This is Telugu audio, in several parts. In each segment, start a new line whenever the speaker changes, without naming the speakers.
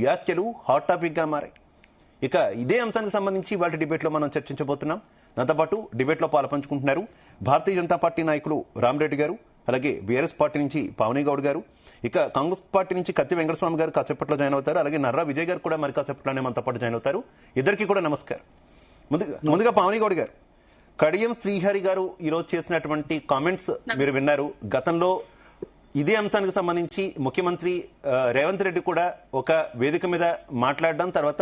వ్యాఖ్యలు హాట్ టాపిక్గా మారాయి. ఇక ఇదే అంశానికి సంబంధించి వాటి డిబేట్లో మనం చర్చించబోతున్నాం. నాతో పాటు డిబేట్లో పాల్పంచుకుంటున్నారు భారతీయ జనతా పార్టీ నాయకులు రామరెడ్డి గారు, అలాగే బీఆర్ఎస్ పార్టీ నుంచి పావని గౌడ్ గారు, ఇక కాంగ్రెస్ పార్టీ నుంచి కత్తి వెంకటస్వామి గారు కాసేపట్లో జాయిన్ అవుతారు, అలాగే నర్రా విజయ్ గారు కూడా మరి కాసేపట్లోనే మనతో పాటు జాయిన్ అవుతారు. ఇద్దరికి కూడా నమస్కారం. ముందుగా పావని గౌడ్ గారు, కడియం శ్రీహరి గారు ఈరోజు చేసినటువంటి కామెంట్స్ మీరు విన్నారు. గతంలో ఇదే అంశానికి సంబంధించి ముఖ్యమంత్రి రేవంత్ రెడ్డి కూడా ఒక వేదిక మీద మాట్లాడడం, తర్వాత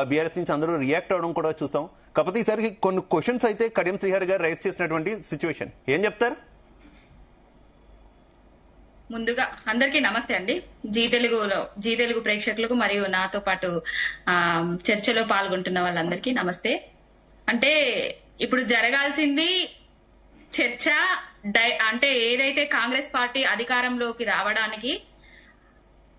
బీఆర్ఎస్ నుంచి అందరూ రియాక్ట్ అవడం కూడా చూస్తాం. కాకపోతే ఈసారి కొన్ని క్వశ్చన్స్ అయితే కడియం శ్రీహరి గారు రైజ్ చేసినటువంటి సిచ్యువేషన్ ఏం చెప్తారు?
ముందుగా అందరికీ నమస్తే అండి. జీ తెలుగు ప్రేక్షకులకు మరియు నాతో పాటు చర్చలో పాల్గొంటున్న వాళ్ళందరికీ నమస్తే. అంటే ఇప్పుడు జరగాల్సింది చర్చ, అంటే ఏదైతే కాంగ్రెస్ పార్టీ అధికారంలోకి రావడానికి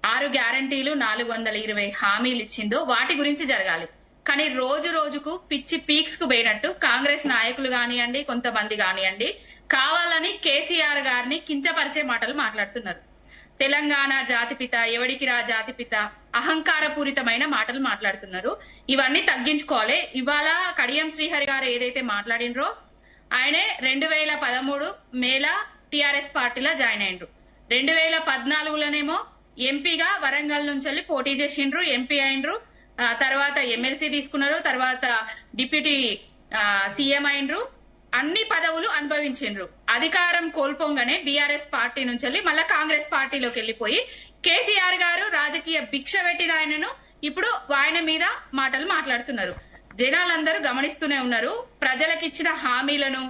6 గ్యారంటీలు 420 హామీలు ఇచ్చిందో వాటి గురించి జరగాలి. కానీ రోజు రోజుకు పిచ్చి పీక్స్ కు పోయినట్టు కాంగ్రెస్ నాయకులు కానివ్వండి, కొంతమంది కానివ్వండి, కావాలని కేసీఆర్ గారిని కించపరిచే మాటలు మాట్లాడుతున్నారు. తెలంగాణ జాతిపిత, ఎవడికిరా జాతిపిత, అహంకారపూరితమైన మాటలు మాట్లాడుతున్నారు. ఇవన్నీ తగ్గించుకోవాలి. ఇవాళ కడియం శ్రీహరి గారు ఏదైతే మాట్లాడినరో ఆయనే 2013 మేల టిఆర్ఎస్ పార్టీలో జాయిన్ అయ్యిండ్రు. 2014లోనేమో ఎంపీగా వరంగల్ నుంచి వెళ్ళి పోటీ చేసిండ్రు, ఎంపీ అయినరు. తర్వాత ఎమ్మెల్సీ తీసుకున్నారు, తర్వాత డిప్యూటీ సీఎం అయినరు. అన్ని పదవులు అనుభవించిండ్రు. అధికారం కోల్పోగానే బీఆర్ఎస్ పార్టీ నుంచి వెళ్ళి మళ్ళా కాంగ్రెస్ పార్టీలోకి వెళ్ళిపోయి కేసీఆర్ గారు రాజకీయ భిక్ష పెట్టిన ఆయనను ఇప్పుడు ఆయన మీద మాటలు మాట్లాడుతున్నారు. జనాలందరూ గమనిస్తూనే ఉన్నారు. ప్రజలకు ఇచ్చిన హామీలను,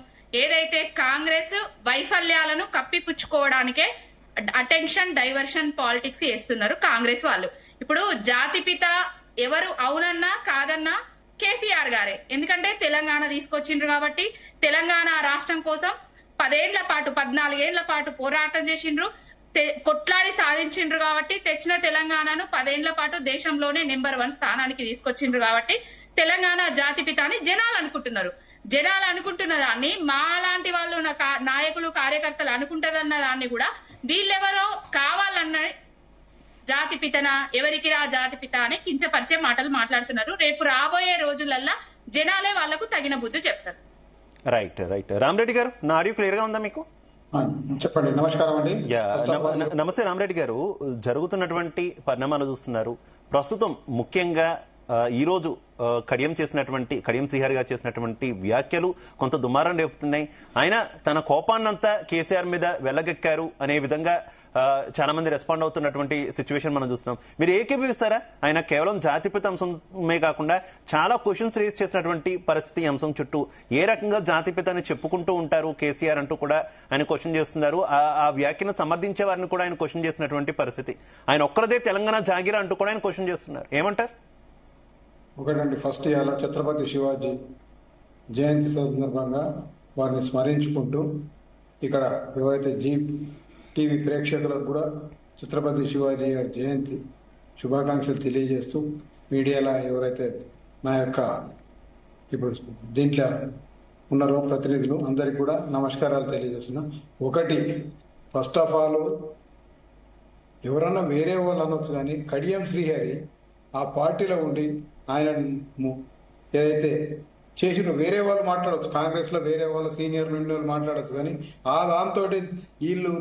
ఏదైతే కాంగ్రెస్ వైఫల్యాలను కప్పిపుచ్చుకోవడానికే అటెన్షన్ డైవర్షన్ పాలిటిక్స్ చేస్తున్నారు కాంగ్రెస్ వాళ్ళు. ఇప్పుడు జాతిపిత ఎవరు అవునన్నా కాదన్నా కేసీఆర్ గారే. ఎందుకంటే తెలంగాణ తీసుకొచ్చిండ్రు కాబట్టి, తెలంగాణ రాష్ట్రం కోసం 14 ఏళ్ల పాటు పోరాటం చేసిండ్రు, కొట్లాడి సాధించిండ్రు కాబట్టి తెచ్చిన తెలంగాణను 10 ఏళ్ల పాటు దేశంలోనే నెంబర్ 1 స్థానానికి తీసుకొచ్చిండ్రు కాబట్టి తెలంగాణ జాతిపిత అని జనాలు అనుకుంటున్నారు. జనాలు అనుకుంటున్న దాన్ని మాలాంటి వాళ్ళు నాయకులు కార్యకర్తలు అనుకుంటదన్న దాన్ని కూడా వీళ్ళెవరో కావాలన్న జాతిపితన, ఎవరికిరా జాతిపిత అని కించపరిచే మాటలు మాట్లాడుతున్నారు. రేపు రాబోయే రోజులల్లా జనాలే వాళ్లకు తగిన బుద్ధి చెప్తారు.
Right right. రామరెడ్డి గారు, నా ఆడియో క్లియర్ గా ఉందా మీకు?
చెప్పండి. నమస్కారం అండి.
నమస్తే రామరెడ్డి గారు. జరుగుతున్నటువంటి పరిణామాలు చూస్తున్నారు. ప్రస్తుతం ముఖ్యంగా ఈరోజు కడియం శ్రీహరి గారు చేసినటువంటి వ్యాఖ్యలు కొంత దుమారం రేపుతున్నాయి. ఆయన తన కోపాన్నంతా కేసీఆర్ మీద వెళ్ళగెక్కారు అనే విధంగా చాలా మంది రెస్పాండ్ అవుతున్నటువంటి సిచ్యువేషన్ మనం చూస్తున్నాం. మీరు ఏకీభవిస్తారా? ఆయన కేవలం జాతిపిత అంశమే కాకుండా చాలా క్వశ్చన్స్ రేజ్ చేసినటువంటి పరిస్థితి అంశం చుట్టూ ఏ రకంగా జాతిపిత అని చెప్పుకుంటూ ఉంటారు కేసీఆర్ అంటూ కూడా ఆయన క్వశ్చన్ చేస్తున్నారు. ఆ వ్యాఖ్యను సమర్థించే వారిని కూడా ఆయన క్వశ్చన్ చేసినటువంటి పరిస్థితి. ఆయన ఒక్కరిదే తెలంగాణ జాగిరా అంటూ కూడా ఆయన క్వశ్చన్ చేస్తున్నారు. ఏమంటారు?
ఒకటండి, ఫస్ట్ ఇవాళ ఛత్రపతి శివాజీ జయంతి సందర్భంగా వారిని స్మరించుకుంటూ ఇక్కడ ఎవరైతే టీవీ ప్రేక్షకులకు కూడా ఛత్రపతి శివాజీ గారి జయంతి శుభాకాంక్షలు తెలియజేస్తూ మీడియాలో ఎవరైతే నా యొక్క ఇప్పుడు దీంట్లో ఉన్నారో ప్రతినిధులు అందరికీ కూడా నమస్కారాలు తెలియజేస్తున్నా. ఒకటి, ఫస్ట్ ఆఫ్ ఆల్ ఎవరన్నా వేరే వాళ్ళు అనొచ్చు, కానీ కడియం శ్రీహరి ఆ పార్టీలో ఉండి ఆయన ఏదైతే చేసిన వేరే వాళ్ళు మాట్లాడవచ్చు, కాంగ్రెస్లో వేరే వాళ్ళు సీనియర్ నుండి వాళ్ళు మాట్లాడచ్చు, కానీ దాంతో వీళ్ళు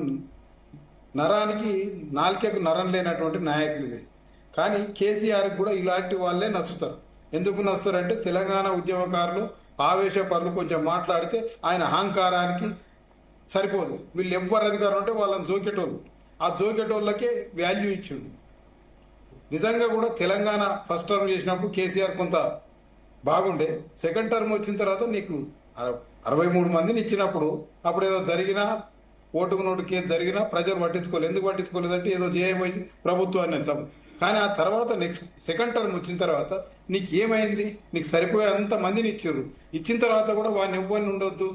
నరానికి నాలుకకు నరం లేనటువంటి నాయకులు. కానీ కేసీఆర్ కూడా ఇలాంటి వాళ్ళే నచ్చుతారు. ఎందుకు నచ్చుతారంటే తెలంగాణ ఉద్యమకారులు ఆవేశపరులు కొంచెం మాట్లాడితే ఆయన అహంకారానికి సరిపోదు. వీళ్ళు ఎవ్వరు అధికారం ఉంటే వాళ్ళని జోకేటోళ్ళు, ఆ జోకేటోళ్ళకే వాల్యూ ఇచ్చిండు. నిజంగా కూడా తెలంగాణ ఫస్ట్ టర్మ్ చేసినప్పుడు కేసీఆర్ కొంత బాగుండే, సెకండ్ టర్మ్ వచ్చిన తర్వాత నీకు 63 మందిని ఇచ్చినప్పుడు అప్పుడు ఏదో జరిగినా ఓటుకు నోటు కేసు జరిగినా ప్రజలు పట్టించుకోలేదు. ఎందుకు పట్టించుకోలేదంటే ఏదో చేయబోయి ప్రభుత్వాన్ని కానీ ఆ తర్వాత నెక్స్ట్ సెకండ్ టర్మ్ వచ్చిన తర్వాత నీకు ఏమైంది? నీకు సరిపోయే అంత మందిని ఇచ్చారు. ఇచ్చిన తర్వాత కూడా వాడిని ఎవ్వరిని ఉండొద్దు,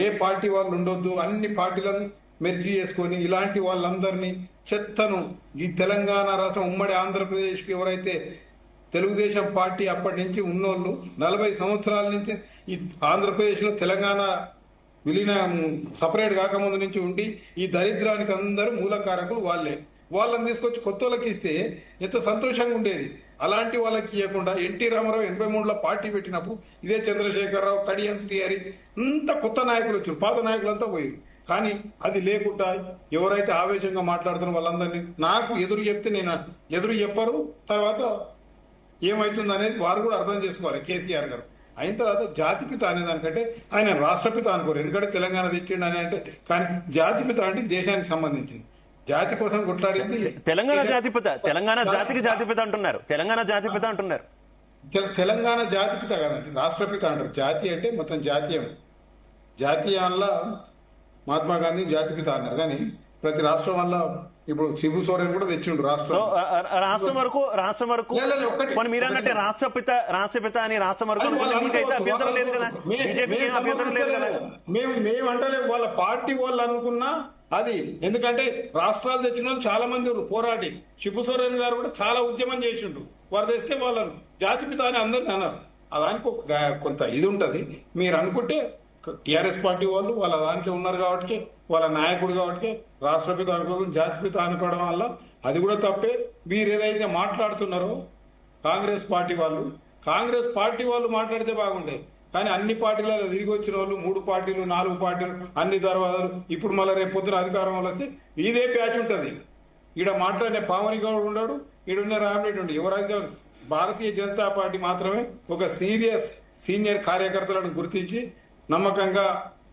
ఏ పార్టీ వాళ్ళు ఉండొద్దు, అన్ని పార్టీలను మెర్జీ చేసుకొని ఇలాంటి వాళ్ళందరినీ చెత్తను ఈ తెలంగాణ రాష్ట్రం ఉమ్మడి ఆంధ్రప్రదేశ్కి ఎవరైతే తెలుగుదేశం పార్టీ అప్పటి నుంచి ఉన్నోళ్ళు 40 సంవత్సరాల నుంచి ఈ ఆంధ్రప్రదేశ్లో తెలంగాణ విలీనం సపరేట్ కాకముందు నుంచి ఉండి ఈ దరిద్రానికి అందరూ మూలకారకులు వాళ్ళే. వాళ్ళని తీసుకొచ్చి కొత్త వాళ్ళకి ఇస్తే ఎంత సంతోషంగా ఉండేది. అలాంటి వాళ్ళకి ఇవ్వకుండా ఎన్టీ రామారావు 83లో పార్టీ పెట్టినప్పుడు ఇదే చంద్రశేఖరరావు, కడియం శ్రీహరి అంత కొత్త నాయకులు వచ్చారు, పాత నాయకులంతా పోయారు. కానీ అది లేకుండా ఎవరైతే ఆవేశంగా మాట్లాడుతున్న వాళ్ళందరినీ నాకు ఎదురు చెప్తే నేను ఎదురు చెప్పరు, తర్వాత ఏమవుతుంది అనేది వారు కూడా అర్థం చేసుకోవాలి. కేసీఆర్ గారు అయిన తర్వాత జాతిపిత అనే దానికంటే ఆయన రాష్ట్రపిత అనుకోరు, ఎందుకంటే తెలంగాణ తెచ్చిండు అని అంటే. కానీ జాతిపిత అంటే దేశానికి సంబంధించింది, జాతి కోసం కొట్లాడింది.
తెలంగాణ జాతిపిత, తెలంగాణ జాతికి జాతిపిత అంటున్నారు, తెలంగాణ జాతిపిత అంటున్నారు.
తెలంగాణ జాతిపిత కాదండి, రాష్ట్రపిత అంటారు. జాతి అంటే మొత్తం జాతీయం, జాతీయాల్లో మహాత్మా గాంధీ జాతిపిత అన్నారు. కానీ ప్రతి రాష్ట్రం వల్ల ఇప్పుడు శిబు సోరెన్ కూడా తెచ్చిండు రాష్ట్రం.
సో రాష్ట్రం వరకు మీరు అన్నట్టే రాష్ట్రపిత అని రాష్ట్రం వరకు మీకైతే అభ్యంతరం లేదు కదా, బీజేపీకి ఏం అభ్యంతరం లేదు కదా.
మేము అంటలేము, వాళ్ళ పార్టీ వాళ్ళు అనుకున్నా అది. ఎందుకంటే రాష్ట్రాలు తెచ్చిన వాళ్ళు చాలా మంది పోరాడి, శిబు సోరెన్ గారు కూడా చాలా ఉద్యమం చేసిండు. వారు తెస్తే వాళ్ళను జాతిపిత అని అందరిని అన్నారు. దానికి కొంత ఇది ఉంటది. మీరు అనుకుంటే టిఆర్ఎస్ పార్టీ వాళ్ళు వాళ్ళ దాంట్లో ఉన్నారు కాబట్టి, వాళ్ళ నాయకుడు కాబట్టి రాష్ట్రపిత అనుకోవడం జాతిపిత అనుకోవడం వల్ల అది కూడా తప్పే. మీరు ఏదైతే మాట్లాడుతున్నారో కాంగ్రెస్ పార్టీ వాళ్ళు మాట్లాడితే బాగుండేది. కానీ అన్ని పార్టీలలో తిరిగి వచ్చిన వాళ్ళు 3 పార్టీలు 4 పార్టీలు అన్ని దర్వాజాలు, ఇప్పుడు మళ్ళీ రేపు పొద్దున అధికారం వల్ల వస్తే ఇదే ప్యాచ్ ఉంటది. ఈడ మాట్లాడిన పావని గౌడ్ ఉన్నాడు, ఈడున్న రామరెడ్డి ఉండు. ఎవరైతే భారతీయ జనతా పార్టీ మాత్రమే ఒక సీనియర్ కార్యకర్తలను గుర్తించి నమ్మకంగా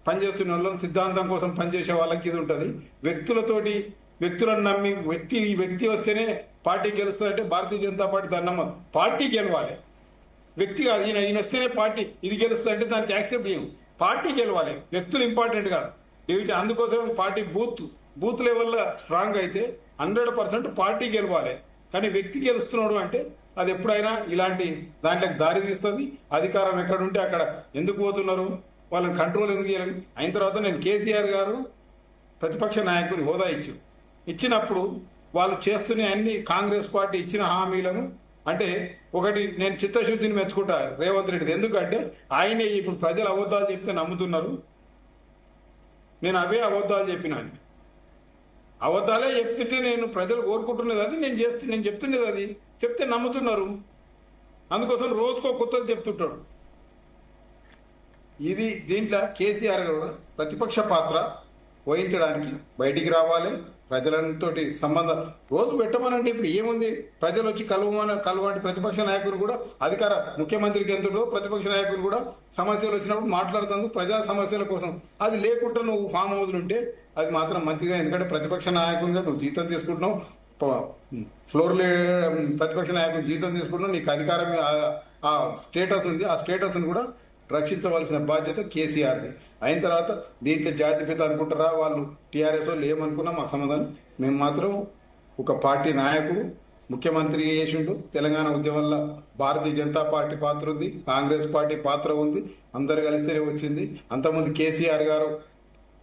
పనిచేస్తున్న వాళ్ళని, సిద్ధాంతం కోసం పనిచేసే వాళ్ళకి ఇది ఉంటుంది. వ్యక్తులను నమ్మి ఈ వ్యక్తి వస్తేనే పార్టీ గెలుస్తుందంటే భారతీయ జనతా పార్టీ దాన్ని నమ్మదు. పార్టీ గెలవాలి, వ్యక్తి కాదు. ఈయన వస్తేనే పార్టీ ఇది గెలుస్తుందంటే దానికి యాక్సెప్ట్ చేయం. పార్టీ గెలవాలి, వ్యక్తులు ఇంపార్టెంట్ కాదు. అందుకోసం పార్టీ బూత్ లెవెల్లో స్ట్రాంగ్ అయితే 100% పార్టీ గెలవాలి. కానీ వ్యక్తి గెలుస్తున్నాడు అంటే అది ఎప్పుడైనా ఇలాంటి దాంట్లోకి దారి తీస్తుంది. అధికారం ఎక్కడుంటే అక్కడ ఎందుకు పోతున్నారు, వాళ్ళని కంట్రోల్ ఎందుకు చేయాలి. అయిన తర్వాత నేను కేసీఆర్ గారు ప్రతిపక్ష నాయకుని హోదా ఇచ్చినప్పుడు వాళ్ళు చేస్తున్న అన్ని కాంగ్రెస్ పార్టీ ఇచ్చిన హామీలను, అంటే ఒకటి నేను చిత్తశుద్ధిని మెచ్చుకుంటా రేవంత్ రెడ్డి. ఎందుకంటే ఆయనే ఇప్పుడు ప్రజలు అబద్ధాలు చెప్తే నమ్ముతున్నారు. నేను అవే అబద్ధాలు చెప్పినాను, అబద్ధాలే చెప్తుంటే నేను ప్రజలు కోరుకుంటున్నది అది, నేను చెప్తున్నది అది చెప్తే నమ్ముతున్నారు. అందుకోసం రోజుకో కొత్తది చెప్తుంటాడు. ఇది దీంట్లో కేసీఆర్ కూడా ప్రతిపక్ష పాత్ర వహించడానికి బయటికి రావాలి. ప్రజలతోటి సంబంధం రోజు పెట్టమనంటే ఇప్పుడు ఏముంది, ప్రజలు వచ్చి కలవంటి ప్రతిపక్ష నాయకులు కూడా అధికార ముఖ్యమంత్రికి ఎంతో ప్రతిపక్ష నాయకులు కూడా సమస్యలు వచ్చినప్పుడు మాట్లాడుతుంది ప్రజా సమస్యల కోసం. అది లేకుండా నువ్వు ఫామ్ హౌస్ ఉంటే అది మాత్రం మంచిగా. ఎందుకంటే ప్రతిపక్ష నాయకునిగా నువ్వు జీతం తీసుకుంటున్నావు, ఫ్లోర్లే ప్రతిపక్ష నాయకులు జీతం తీసుకుంటున్నావు, నీకు అధికారం ఆ స్టేటస్ ఉంది. ఆ స్టేటస్ ని కూడా రక్షించవలసిన బాధ్యత కేసీఆర్ది. అయిన తర్వాత దీంట్లో జాతిపిత అనుకుంటారా వాళ్ళు, టీఆర్ఎస్ వాళ్ళు ఏమనుకున్నా మాకు సంబంధం. మేము మాత్రం ఒక పార్టీ నాయకుడు ముఖ్యమంత్రి చేసిండు. తెలంగాణ ఉద్యమంలో భారతీయ జనతా పార్టీ పాత్ర ఉంది, కాంగ్రెస్ పార్టీ పాత్ర ఉంది, అందరు కలిస్తేనే వచ్చింది. అంతకుముందు కేసీఆర్ గారు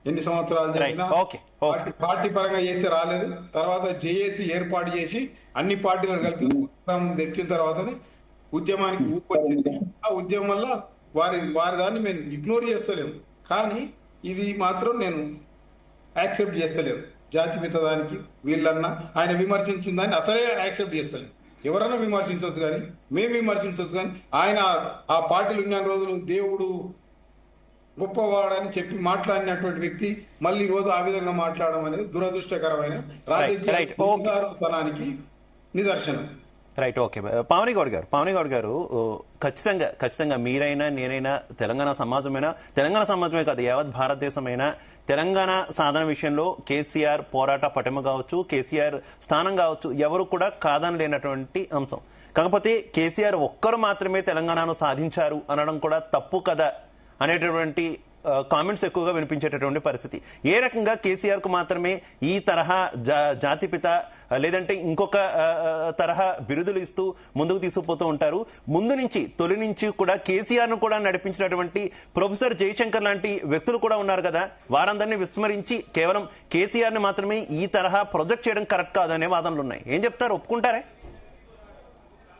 ఎన్ని సంవత్సరాలు జరిగినా పార్టీ పరంగా చేస్తే రాలేదు. తర్వాత జేఏసీ ఏర్పాటు చేసి అన్ని పార్టీలను కలిపి తెచ్చిన తర్వాతనే ఉద్యమానికి ఊపు వచ్చింది. ఆ ఉద్యమం వల్ల వారి దాన్ని మేము ఇగ్నోర్ చేస్తలేము. కానీ ఇది మాత్రం నేను యాక్సెప్ట్ చేస్తలేను. జాతిపిత దానికి వీళ్ళన్నా ఆయన విమర్శించిన దాన్ని అసలే యాక్సెప్ట్ చేస్తలేము. ఎవరన్నా విమర్శించవచ్చు కానీ మేము విమర్శించవచ్చు కానీ ఆయన ఆ పార్టీలు ఉన్న రోజులు దేవుడు గొప్పవాడని చెప్పి మాట్లాడినటువంటి వ్యక్తి మళ్ళీ ఈ రోజు ఆ విధంగా మాట్లాడడం అనేది దురదృష్టకరమైన రాజకీయానికి నిదర్శనం.
Right, okay. పావని గౌడ్ గారు ఖచ్చితంగా మీరైనా నేనైనా తెలంగాణ సమాజమే కాదు యావత్ భారతదేశమైనా తెలంగాణ సాధన విషయంలో కేసీఆర్ పోరాట పటిమ కావచ్చు, కేసీఆర్ స్థానం కావచ్చు, ఎవరు కూడా కాదని లేనటువంటి అంశం. కాకపోతే కేసీఆర్ ఒక్కరు మాత్రమే తెలంగాణను సాధించారు అనడం కూడా తప్పు కదా అనేటటువంటి కామెంట్స్ ఎక్కువగా వినిపించేటటువంటి పరిస్థితి. ఏ రకంగా కేసీఆర్ కు మాత్రమే ఈ తరహా జాతిపిత లేదంటే ఇంకొక తరహా బిరుదులు ఇస్తూ ముందుకు తీసుకుపోతూ ఉంటారు. తొలి నుంచి కూడా కేసీఆర్ ను కూడా నడిపించినటువంటి ప్రొఫెసర్ జయశంకర్ లాంటి వ్యక్తులు కూడా ఉన్నారు కదా, వారందరినీ విస్మరించి కేవలం కేసీఆర్ ని మాత్రమే ఈ తరహా ప్రొజెక్ట్ చేయడం కరెక్ట్ కాదనే వాదనలు ఉన్నాయి. ఏం చెప్తారు, ఒప్పుకుంటారే?